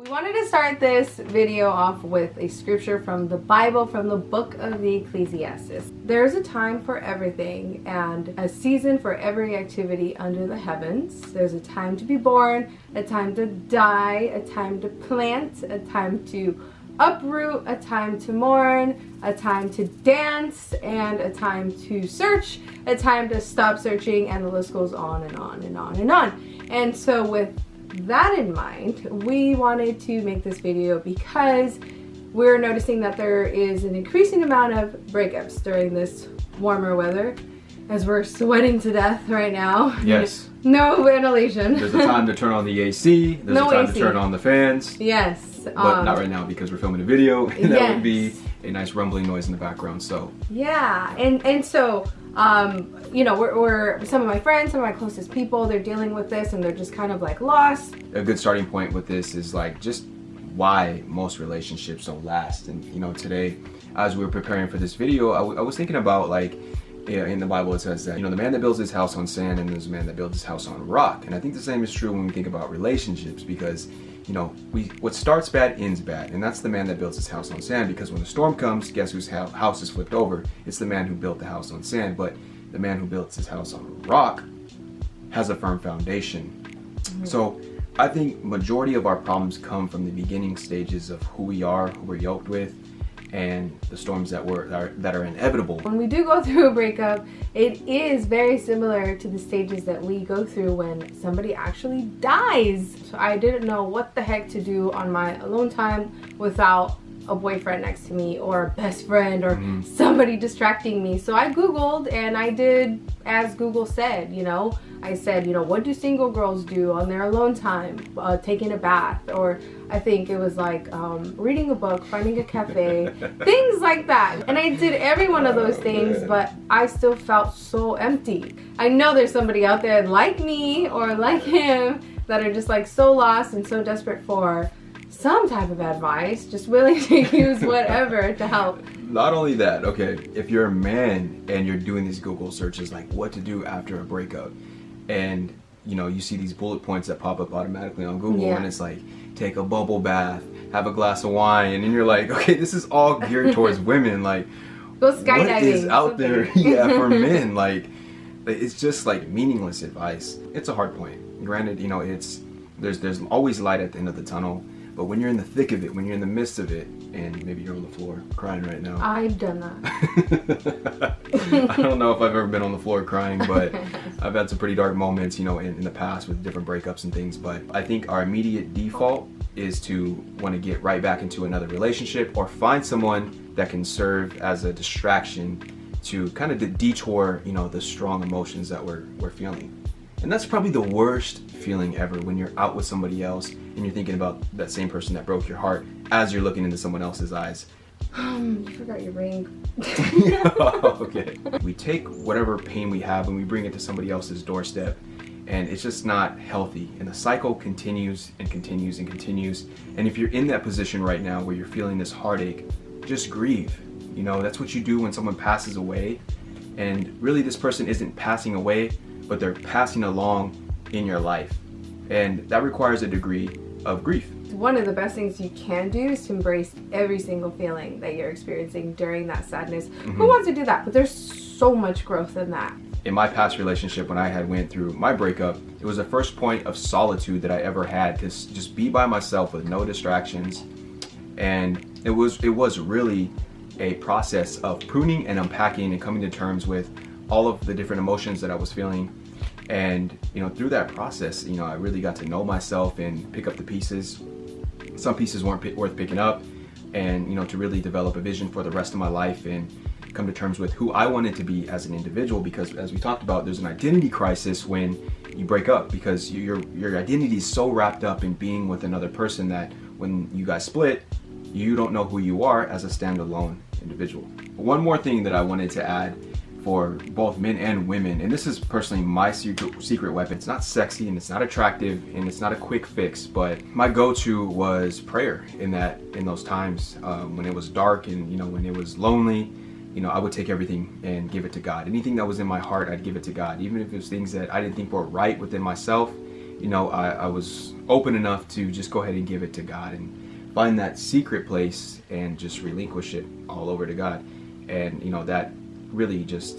We wanted to start this video off with a scripture from the Bible, from the book of the Ecclesiastes. There's a time for everything and a season for every activity under the heavens. There's a time to be born, a time to die, a time to plant, a time to uproot, a time to mourn, a time to dance, and a time to search, a time to stop searching, and the list goes on and on and on and on. And so with that in mind, we wanted to make this video because we're noticing that there is an increasing amount of breakups during this warmer weather, as we're sweating to death right now. Yes. No ventilation. There's a time to turn on the AC. There's No a time AC. to turn on the fans. Yes. But not right now because we're filming a video, and that Yes. would be a nice rumbling noise in the background. So yeah, and so you know, we're some of my friends, some of my closest people, they're dealing with this and they're just kind of like lost. a good starting point with this is like just why most relationships don't last. And you know, today as we were preparing for this video, I was thinking about like, yeah, in the Bible it says that, you know, the man that builds his house on sand and there's a man that builds his house on rock. And I think the same is true when we think about relationships, because you know, what starts bad ends bad, and that's the man that builds his house on sand, because when the storm comes, guess whose house is flipped over? It's the man who built the house on sand. But the man who builds his house on rock has a firm foundation. Mm-hmm. So I think majority of our problems come from the beginning stages of who we are, who we're yoked with, and the storms that are inevitable. When we do go through a breakup, it is very similar to the stages that we go through when somebody actually dies. So I didn't know what the heck to do on my alone time without a boyfriend next to me or a best friend or somebody distracting me. So I Googled and I did as Google said, you know. I said, you know, what do single girls do on their alone time? Taking a bath, or I think it was like reading a book, finding a cafe, things like that. And I did every one of those things, but I still felt so empty. I know there's somebody out there like me or like him that are just like so lost and so desperate for some type of advice, just willing to use whatever to help. Not only that, okay, if you're a man and you're doing these Google searches like what to do after a breakup, and you know, you see these bullet points that pop up automatically on Google, and it's like, take a bubble bath, have a glass of wine, and then you're like, okay, this is all geared towards women. Like, go skydiving. What is out there, for men? Like, it's just like meaningless advice. It's a hard point. Granted, you know, there's always light at the end of the tunnel. But when you're in the thick of it, when you're in the midst of it, and maybe you're on the floor crying right now. I've done that. I don't know if I've ever been on the floor crying, but I've had some pretty dark moments, you know, in the past with different breakups and things. But I think our immediate default is to want to get right back into another relationship or find someone that can serve as a distraction to kind of detour, you know, the strong emotions that we're feeling. And that's probably the worst feeling ever, when you're out with somebody else and you're thinking about that same person that broke your heart as you're looking into someone else's eyes. You forgot your ring. Okay. We take whatever pain we have and we bring it to somebody else's doorstep, and it's just not healthy. And the cycle continues and continues and continues. And if you're in that position right now where you're feeling this heartache, just grieve. You know, that's what you do when someone passes away. And really, this person isn't passing away, but they're passing along in your life. And that requires a degree of grief. One of the best things you can do is to embrace every single feeling that you're experiencing during that sadness. Who wants to do that? But there's so much growth in that. In my past relationship, when I had went through my breakup, it was the first point of solitude that I ever had, to just be by myself with no distractions. And it was really a process of pruning and unpacking and coming to terms with all of the different emotions that I was feeling. And you know, through that process, you know, I really got to know myself and pick up the pieces. Some pieces weren't worth picking up, and you know, to really develop a vision for the rest of my life and come to terms with who I wanted to be as an individual. Because as we talked about, there's an identity crisis when you break up, because your identity is so wrapped up in being with another person that when you guys split, you don't know who you are as a standalone individual. One more thing that I wanted to add for both men and women, and this is personally my secret weapon. It's not sexy and it's not attractive and it's not a quick fix, but my go-to was prayer in those times when it was dark and, you know, when it was lonely. You know, I would take everything and give it to God. Anything that was in my heart, I'd give it to God. Even if it was things that I didn't think were right within myself, you know, I was open enough to just go ahead and give it to God and find that secret place and just relinquish it all over to God. And, you know, that really just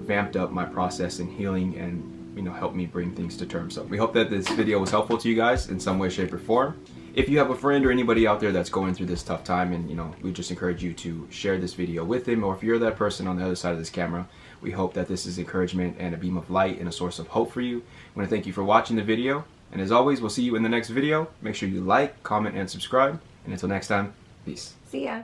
vamped up my process in healing and, you know, helped me bring things to terms. So we hope that this video was helpful to you guys in some way, shape, or form. If you have a friend or anybody out there that's going through this tough time, and, you know, we just encourage you to share this video with them, or if you're that person on the other side of this camera, we hope that this is encouragement and a beam of light and a source of hope for you. I want to thank you for watching the video, and as always, we'll see you in the next video. Make sure you like, comment, and subscribe, and until next time, peace. See ya.